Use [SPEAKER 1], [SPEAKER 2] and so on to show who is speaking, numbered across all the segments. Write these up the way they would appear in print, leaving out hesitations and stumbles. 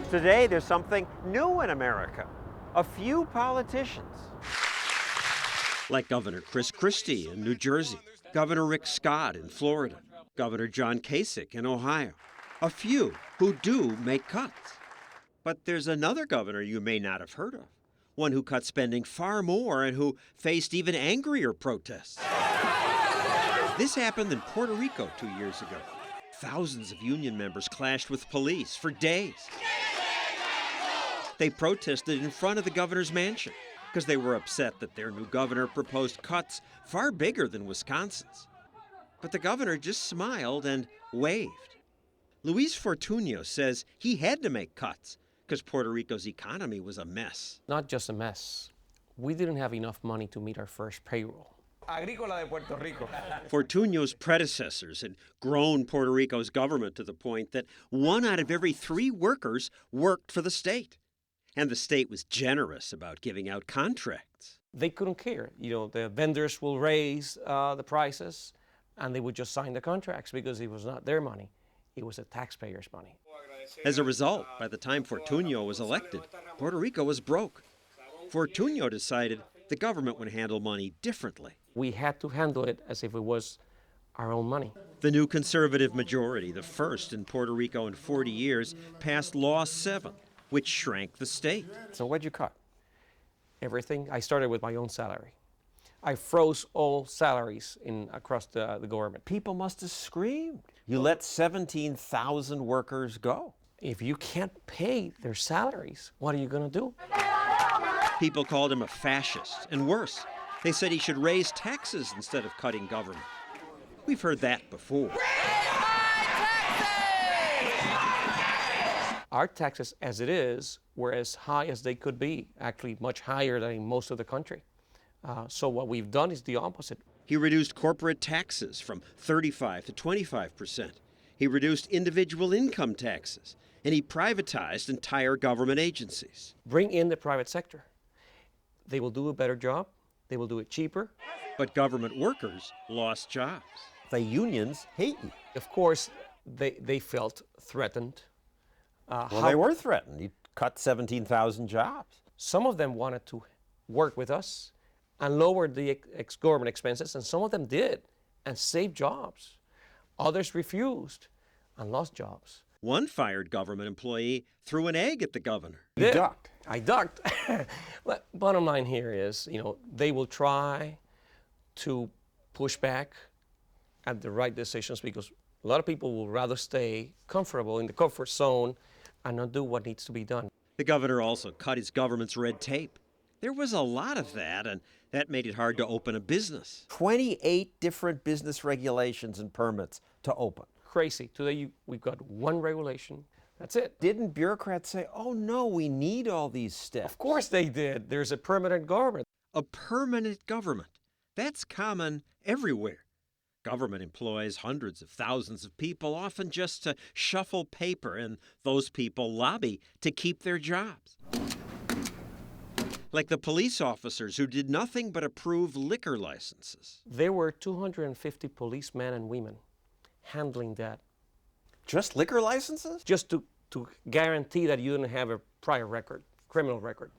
[SPEAKER 1] Today, there's something new in America. A few politicians.
[SPEAKER 2] Like Governor Chris Christie in New Jersey, Governor Rick Scott in Florida, Governor John Kasich in Ohio. A few who do make cuts. But there's another governor you may not have heard of, one who cut spending far more and who faced even angrier protests. This happened in Puerto Rico 2 years ago. Thousands of union members clashed with police for days. They protested in front of the governor's mansion because they were upset that their new governor proposed cuts far bigger than Wisconsin's. But the governor just smiled and waved. Luis Fortunio says he had to make cuts because Puerto Rico's economy was a mess.
[SPEAKER 3] Not just a mess. We didn't have enough money to meet our first payroll.
[SPEAKER 4] Agrícola de Puerto Rico.
[SPEAKER 2] Fortunio's predecessors had grown Puerto Rico's government to the point that 1 out of every 3 workers worked for the state. And the state was generous about giving out contracts.
[SPEAKER 3] They couldn't care. The vendors will raise the prices, and they would just sign the contracts because it was not their money. It was the taxpayers' money.
[SPEAKER 2] As a result, by the time Fortunio was elected, Puerto Rico was broke. Fortunio decided the government would handle money differently.
[SPEAKER 3] We had to handle it as if it was our own money.
[SPEAKER 2] The new conservative majority, the first in Puerto Rico in 40 years, passed Law 7, which shrank the state.
[SPEAKER 3] So what'd you cut? Everything. I started with my own salary. I froze all salaries across the government.
[SPEAKER 1] People must have screamed. You let 17,000 workers go.
[SPEAKER 3] If you can't pay their salaries, what are you going to do?
[SPEAKER 2] People called him a fascist, and worse, they said he should raise taxes instead of cutting government. We've heard that before.
[SPEAKER 3] Our taxes, as it is, were as high as they could be, actually much higher than in most of the country. So what we've done is the opposite.
[SPEAKER 2] He reduced corporate taxes from 35 to 25%. He reduced individual income taxes, and he privatized entire government agencies.
[SPEAKER 3] Bring in the private sector. They will do a better job. They will do it cheaper.
[SPEAKER 2] But government workers lost jobs.
[SPEAKER 1] The unions hate you.
[SPEAKER 3] Of course, they felt threatened.
[SPEAKER 1] They were threatened. You cut 17,000 jobs.
[SPEAKER 3] Some of them wanted to work with us and lower the government expenses, and some of them did and saved jobs. Others refused and lost jobs.
[SPEAKER 2] One fired government employee threw an egg at the governor.
[SPEAKER 1] You ducked.
[SPEAKER 3] I ducked. But bottom line here is, they will try to push back at the right decisions because a lot of people will rather stay comfortable in the comfort zone and not do what needs to be done.
[SPEAKER 2] The governor also cut his government's red tape. There was a lot of that, and that made it hard to open a business.
[SPEAKER 1] 28 different business regulations and permits to open.
[SPEAKER 3] Crazy. Today we've got one regulation. That's it.
[SPEAKER 1] Didn't bureaucrats say, oh no, we need all these steps?
[SPEAKER 3] Of course they did. There's a permanent government.
[SPEAKER 2] A permanent government. That's common everywhere. Government employs hundreds of thousands of people, often just to shuffle paper, and those people lobby to keep their jobs. Like the police officers who did nothing but approve liquor licenses.
[SPEAKER 3] There were 250 policemen and women handling that.
[SPEAKER 1] Just liquor licenses?
[SPEAKER 3] Just to guarantee that you didn't have a prior record, criminal record.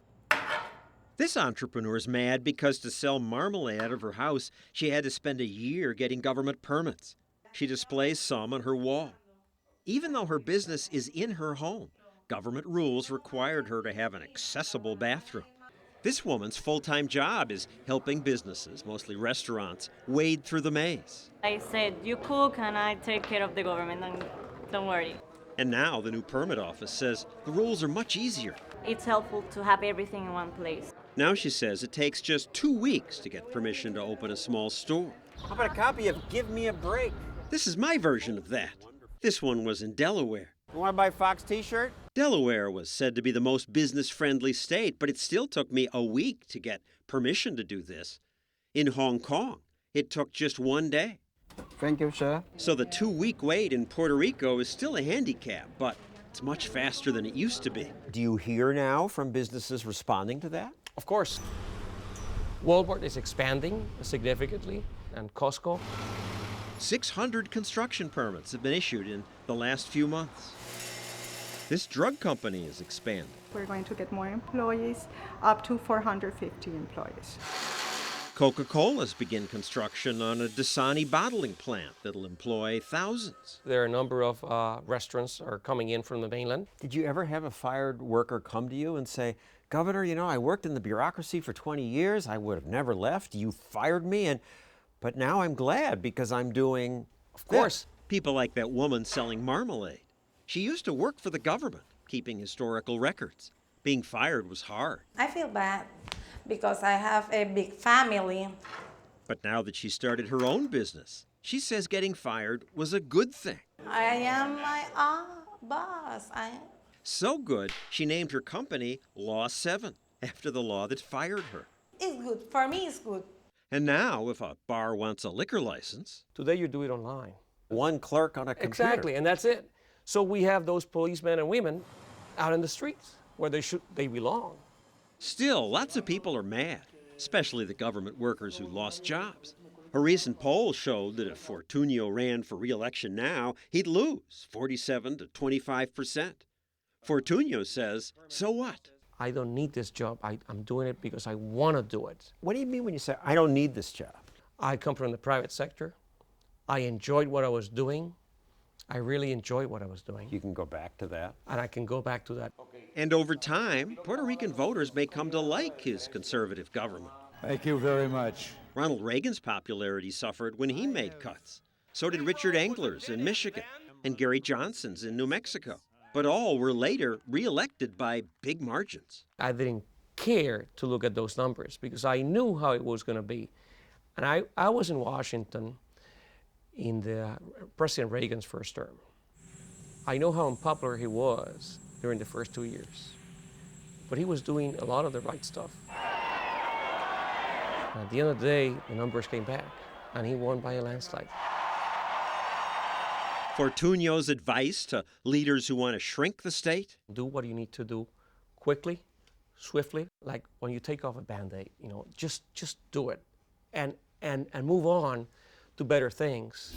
[SPEAKER 2] This entrepreneur's mad because to sell marmalade out of her house, she had to spend a year getting government permits. She displays some on her wall. Even though her business is in her home, government rules required her to have an accessible bathroom. This woman's full-time job is helping businesses, mostly restaurants, wade through the maze.
[SPEAKER 5] I said, you cook and I take care of the government, and don't worry.
[SPEAKER 2] And now the new permit office says the rules are much easier.
[SPEAKER 5] It's helpful to have everything in one place.
[SPEAKER 2] Now she says it takes just 2 weeks to get permission to open a small store.
[SPEAKER 1] How about a copy of Give Me a Break?
[SPEAKER 2] This is my version of that. This one was in Delaware.
[SPEAKER 1] You want to buy a Fox t-shirt?
[SPEAKER 2] Delaware was said to be the most business-friendly state, but it still took me a week to get permission to do this. In Hong Kong, it took just 1 day.
[SPEAKER 4] Thank you, sir.
[SPEAKER 2] So the 2-week wait in Puerto Rico is still a handicap, but it's much faster than it used to be.
[SPEAKER 1] Do you hear now from businesses responding to that?
[SPEAKER 3] Of course. Walmart is expanding significantly, and Costco.
[SPEAKER 2] 600 construction permits have been issued in the last few months. This drug company is expanding.
[SPEAKER 6] We're going to get more employees, up to 450 employees.
[SPEAKER 2] Coca-Cola's begin construction on a Dasani bottling plant that'll employ thousands.
[SPEAKER 3] There are a number of restaurants are coming in from the mainland.
[SPEAKER 1] Did you ever have a fired worker come to you and say, Governor, you know, I worked in the bureaucracy for 20 years. I would have never left. You fired me, but now I'm glad because I'm doing,
[SPEAKER 3] Of course.
[SPEAKER 2] People like that woman selling marmalade. She used to work for the government, keeping historical records. Being fired was hard.
[SPEAKER 7] I feel bad because I have a big family.
[SPEAKER 2] But now that she started her own business, she says getting fired was a good thing.
[SPEAKER 7] I am my boss.
[SPEAKER 2] So good, she named her company Law 7, after the law that fired her.
[SPEAKER 7] It's good. For me, it's good.
[SPEAKER 2] And now, if a bar wants a liquor license,
[SPEAKER 3] Today you do it online.
[SPEAKER 1] one clerk on a computer.
[SPEAKER 3] Exactly, and that's it. So we have those policemen and women out in the streets where they belong.
[SPEAKER 2] still lots of people are mad, especially the government workers who lost jobs. A recent poll showed that if Fortunio ran for re-election now, he'd lose 47 to 25%. Fortunio says, so what?
[SPEAKER 3] I don't need this job. I'm doing it because I want to do it.
[SPEAKER 1] What do you mean when you say, I don't need this job?
[SPEAKER 3] I come from the private sector. I enjoyed what I was doing. I really enjoyed what I was doing.
[SPEAKER 1] You can go back to that.
[SPEAKER 3] And I can go back to that.
[SPEAKER 2] And over time, Puerto Rican voters may come to like his conservative government.
[SPEAKER 8] Thank you very much.
[SPEAKER 2] Ronald Reagan's popularity suffered when he made cuts. So did Richard Engler's in Michigan and Gary Johnson's in New Mexico. But all were later re-elected by big margins.
[SPEAKER 3] I didn't care to look at those numbers because I knew how it was going to be. And I was in Washington in President Reagan's first term. I know how unpopular he was during the first 2 years. But he was doing a lot of the right stuff. And at the end of the day, the numbers came back, and he won by a landslide.
[SPEAKER 2] Fortunio's advice to leaders who want to shrink the state?
[SPEAKER 3] Do what you need to do quickly, swiftly, like when you take off a Band-Aid, just do it and move on to better things.